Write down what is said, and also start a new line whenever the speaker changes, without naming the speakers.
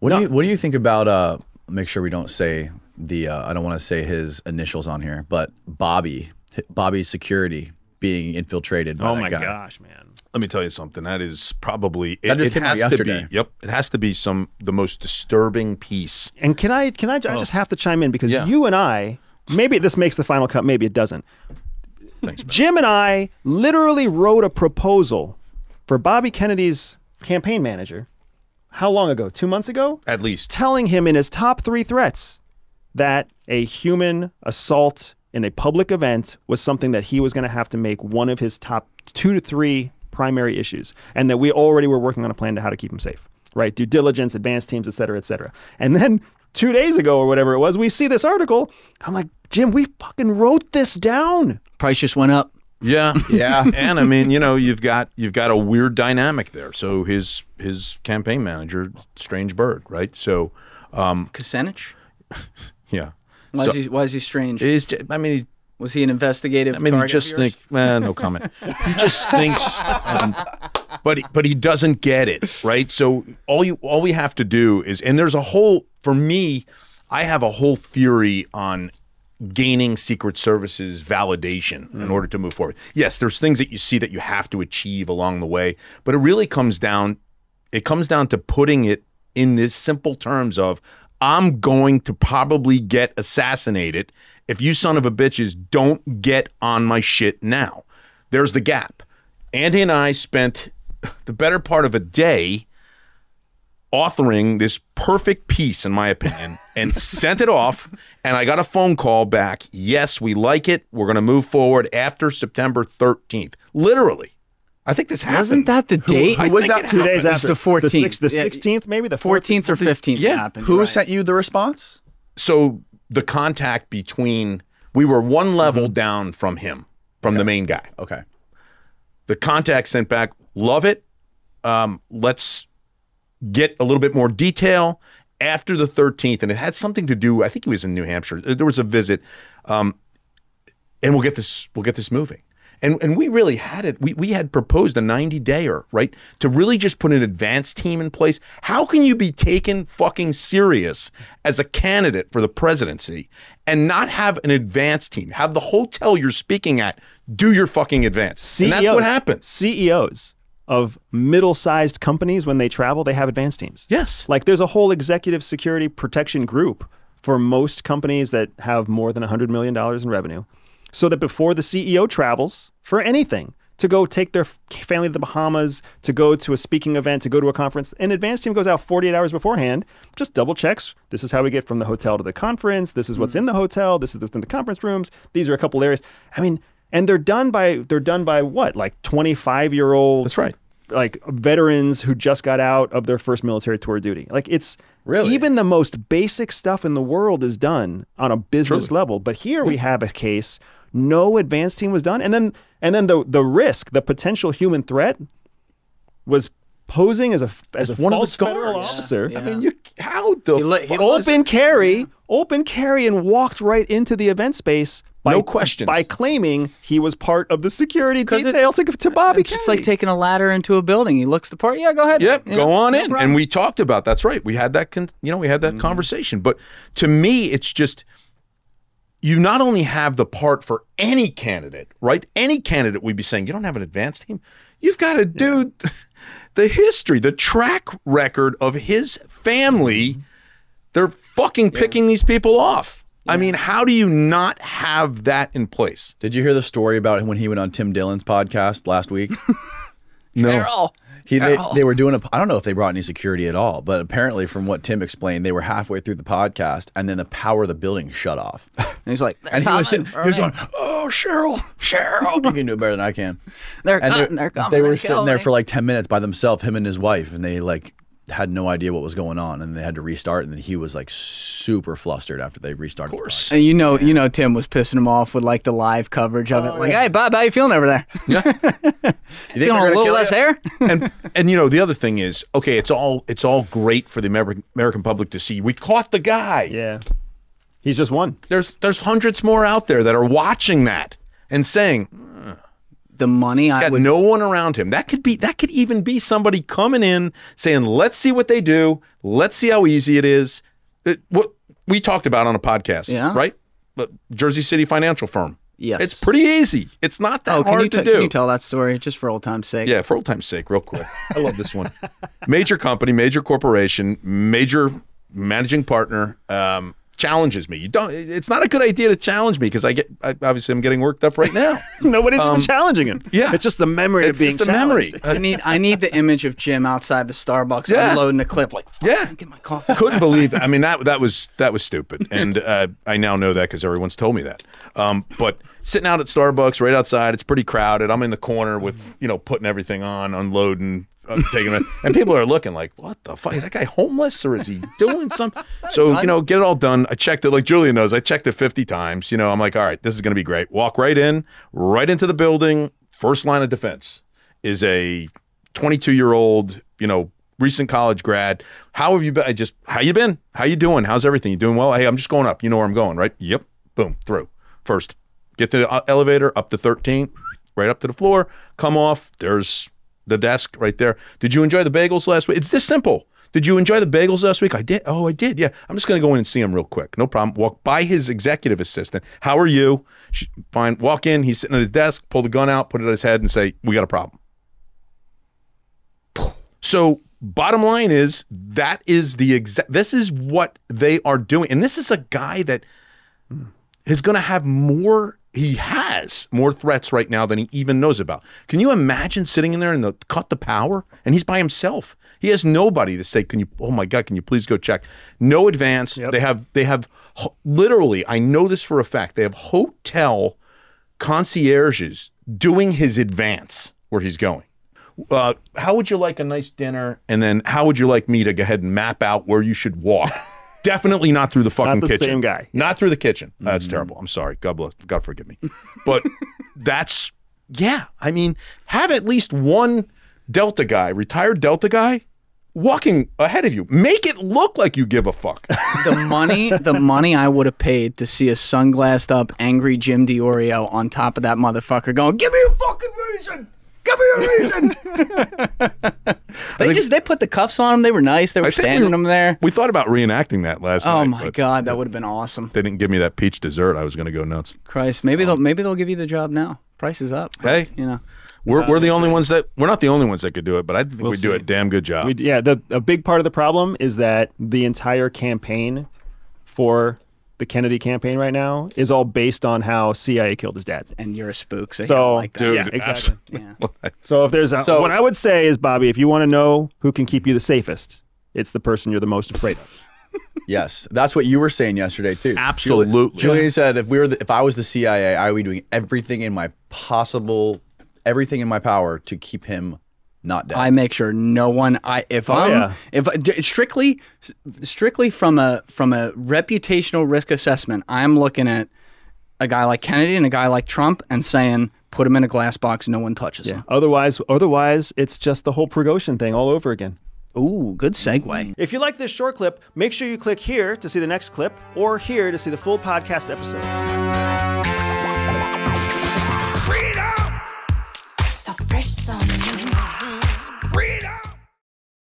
What do you think about make sure we don't say the I don't want to say his initials on here, but Bobby's security being infiltrated by that guy.
Gosh, man.
Let me tell you something. That is probably
that just came out yesterday.
Yep, it has to be the most disturbing piece.
And can I just have to chime in because you and I, maybe this makes the final cut, maybe it doesn't.
Thanks, man.
Jim and I literally wrote a proposal for Bobby Kennedy's campaign manager. How long ago? 2 months ago?
At least.
Telling him in his top 3 threats that a human assault in a public event was something that he was going to have to make one of his top 2 to 3 primary issues, and that we already were working on a plan to how to keep him safe, right? Due diligence, advanced teams, et cetera, et cetera. And then 2 days ago or whatever it was, we see this article. I'm like, Jim, we fucking wrote this down.
Price just went up.
Yeah, yeah, and I mean, you know, you've got a weird dynamic there. So his campaign manager, strange bird, right? So,
Kucinich?
Yeah.
Why is he strange?
I mean,
was he an investigative?
I mean, he just thinks. No comment. He just thinks, but he doesn't get it, right? So all we have to do is, and there's a whole, for me, I have a whole theory on gaining Secret Service's validation in order to move forward. Yes, there's things that you see that you have to achieve along the way, but it really comes down to putting it in this simple terms of, I'm going to probably get assassinated if you son of a bitches don't get on my shit now. There's the gap. Andy and I spent the better part of a day authoring this perfect piece, in my opinion, and sent it off, and I got a phone call back. Yes, we like it. We're going to move forward after September 13th. Literally. I think this happened.
Wasn't that the date?
Was that 2 days after?
The 14th.
The 16th, maybe? The
14th or 15th happened.
Who sent you the response?
So the contact between, we were one level down from him, from the main guy.
Okay.
The contact sent back, love it. Let's get a little bit more detail after the 13th. And it had something to do, I think he was in New Hampshire. There was a visit. And we'll get this moving. And we really had it. We had proposed a 90-dayer, right? To really just put an advanced team in place. How can you be taken fucking serious as a candidate for the presidency and not have an advanced team? Have the hotel you're speaking at do your fucking advance.
CEOs,
and that's what happens.
CEOs of middle-sized companies, when they travel, they have advanced teams.
Yes.
Like there's a whole executive security protection group for most companies that have more than $100 million in revenue. So that before the CEO travels for anything, to go take their family to the Bahamas, to go to a speaking event, to go to a conference, an advanced team goes out 48 hours beforehand, just double checks. This is how we get from the hotel to the conference. This is what's in the hotel. This is what's in the conference rooms. These are a couple areas. I mean, and they're done by what? Like 25-year-old.
That's right.
Like veterans who just got out of their first military tour of duty. Like it's
really,
even the most basic stuff in the world is done on a business level. But here we have a case, no advanced team was done. And then the risk, the potential human threat was posing as one of the federal officer.
Yeah. I mean, how the
open carry and walked right into the event space.
No questions.
By claiming he was part of the security detail to Bobby Kennedy.
It's like taking a ladder into a building. He looks the part. Yeah, go ahead.
Yep, go on in. And we talked about, that's right. We had that, we had that conversation. But to me, it's just, you not only have the part for any candidate, right? Any candidate, we'd be saying, you don't have an advanced team. You've got to do the history, the track record of his family. They're fucking picking these people off. I mean, how do you not have that in place?
Did you hear the story about when he went on Tim Dillon's podcast last week?
No.
They were doing I don't know if they brought any security at all, but apparently from what Tim explained, they were halfway through the podcast and then the power of the building shut off.
And he's like,
and he was going, oh, Cheryl. You can do it better than I can.
They're coming.
They were sitting there for like 10 minutes by themselves, him and his wife, and they like had no idea what was going on, and they had to restart, and then he was like super flustered after they restarted. Of course.
And you know Tim was pissing him off with like the live coverage of it. Like, hey Bob, how you feeling over there?
Yeah.
You feeling a little less hair?
and you know, the other thing is, okay, it's all great for the American public to see. We caught the guy.
Yeah. He's just one.
There's hundreds more out there that are watching that and saying,
the money.
He's got no one around him. That could even be somebody coming in saying, "Let's see what they do. Let's see how easy it is." What we talked about on a podcast, right? Jersey City financial firm.
Yes.
It's pretty easy. It's not that hard to do.
Can you tell that story just for old time's sake?
Yeah, for old time's sake, real quick. I love this one. Major company, major corporation, major managing partner challenges me. You don't. It's not a good idea to challenge me because obviously I'm getting worked up right now.
Nobody's even challenging him.
Yeah,
it's just the memory of being
just
challenged.
memory.
I need the image of Jim outside the Starbucks unloading a clip like, get my coffee.
Couldn't believe it. I mean, that was stupid, and I now know that because everyone's told me that. But sitting out at Starbucks right outside, it's pretty crowded. I'm in the corner with putting everything on, unloading. Taking it, and people are looking like, what the fuck? Is that guy homeless or is he doing something? So, get it all done. I checked it, like Julia knows, I checked it 50 times. I'm like, all right, this is going to be great. Walk right into the building. First line of defense is a 22-year-old, recent college grad. How have you been? How you been? How you doing? How's everything? You doing well? Hey, I'm just going up. You know where I'm going, right? Yep. Boom, through. First, get to the elevator, up to 13, right up to the floor, come off. There's the desk right there. Did you enjoy the bagels last week? It's this simple. Did you enjoy the bagels last week? I did. Oh, I did. Yeah. I'm just going to go in and see him real quick. No problem. Walk by his executive assistant. How are you? Fine. Walk in. He's sitting at his desk. Pull the gun out. Put it at his head and say, we got a problem. So bottom line is that is this is what they are doing. And this is a guy that is going to have he has more threats right now than he even knows about. Can you imagine sitting in there and cut the power? And he's by himself. He has nobody to say, oh my God, can you please go check? No advance. Yep. They have literally, I know this for a fact, they have hotel concierges doing his advance where he's going. How would you like a nice dinner? And then how would you like me to go ahead and map out where you should walk? Definitely not through the fucking kitchen.
Not the same guy.
Not through the kitchen. That's terrible. I'm sorry. God forgive me. But that's, I mean, have at least one Delta guy, retired Delta guy, walking ahead of you. Make it look like you give a fuck.
The money I would have paid to see a sunglassed up, angry Jim DiOrio on top of that motherfucker going, give me a fucking reason. Give me a reason. They put the cuffs on him. They were nice. They were standing them there.
We thought about reenacting that last night.
Oh my God, that would have been awesome.
If they didn't give me that peach dessert, I was going to go nuts.
Christ, maybe they'll give you the job now. Price is up.
Hey, we're the only ones we're not the only ones that could do it, but I think we do a damn good job.
A big part of the problem is that the entire campaign for the Kennedy campaign right now is all based on how CIA killed his dad.
And you're a spook, so
like
that. Dude,
yeah, exactly. Yeah. So if there's what I would say is, Bobby, if you want to know who can keep you the safest, it's the person you're the most afraid of.
Yes, that's what you were saying yesterday too.
Absolutely.
Julian said if I was the CIA, I would be doing everything in my power to keep him not dead.
I make sure no one. Strictly from a reputational risk assessment, I'm looking at a guy like Kennedy and a guy like Trump and saying, put him in a glass box, no one touches him.
Otherwise, it's just the whole Prigozhin thing all over again.
Ooh, good segue.
If you like this short clip, make sure you click here to see the next clip or here to see the full podcast episode.
Freedom! So fresh, so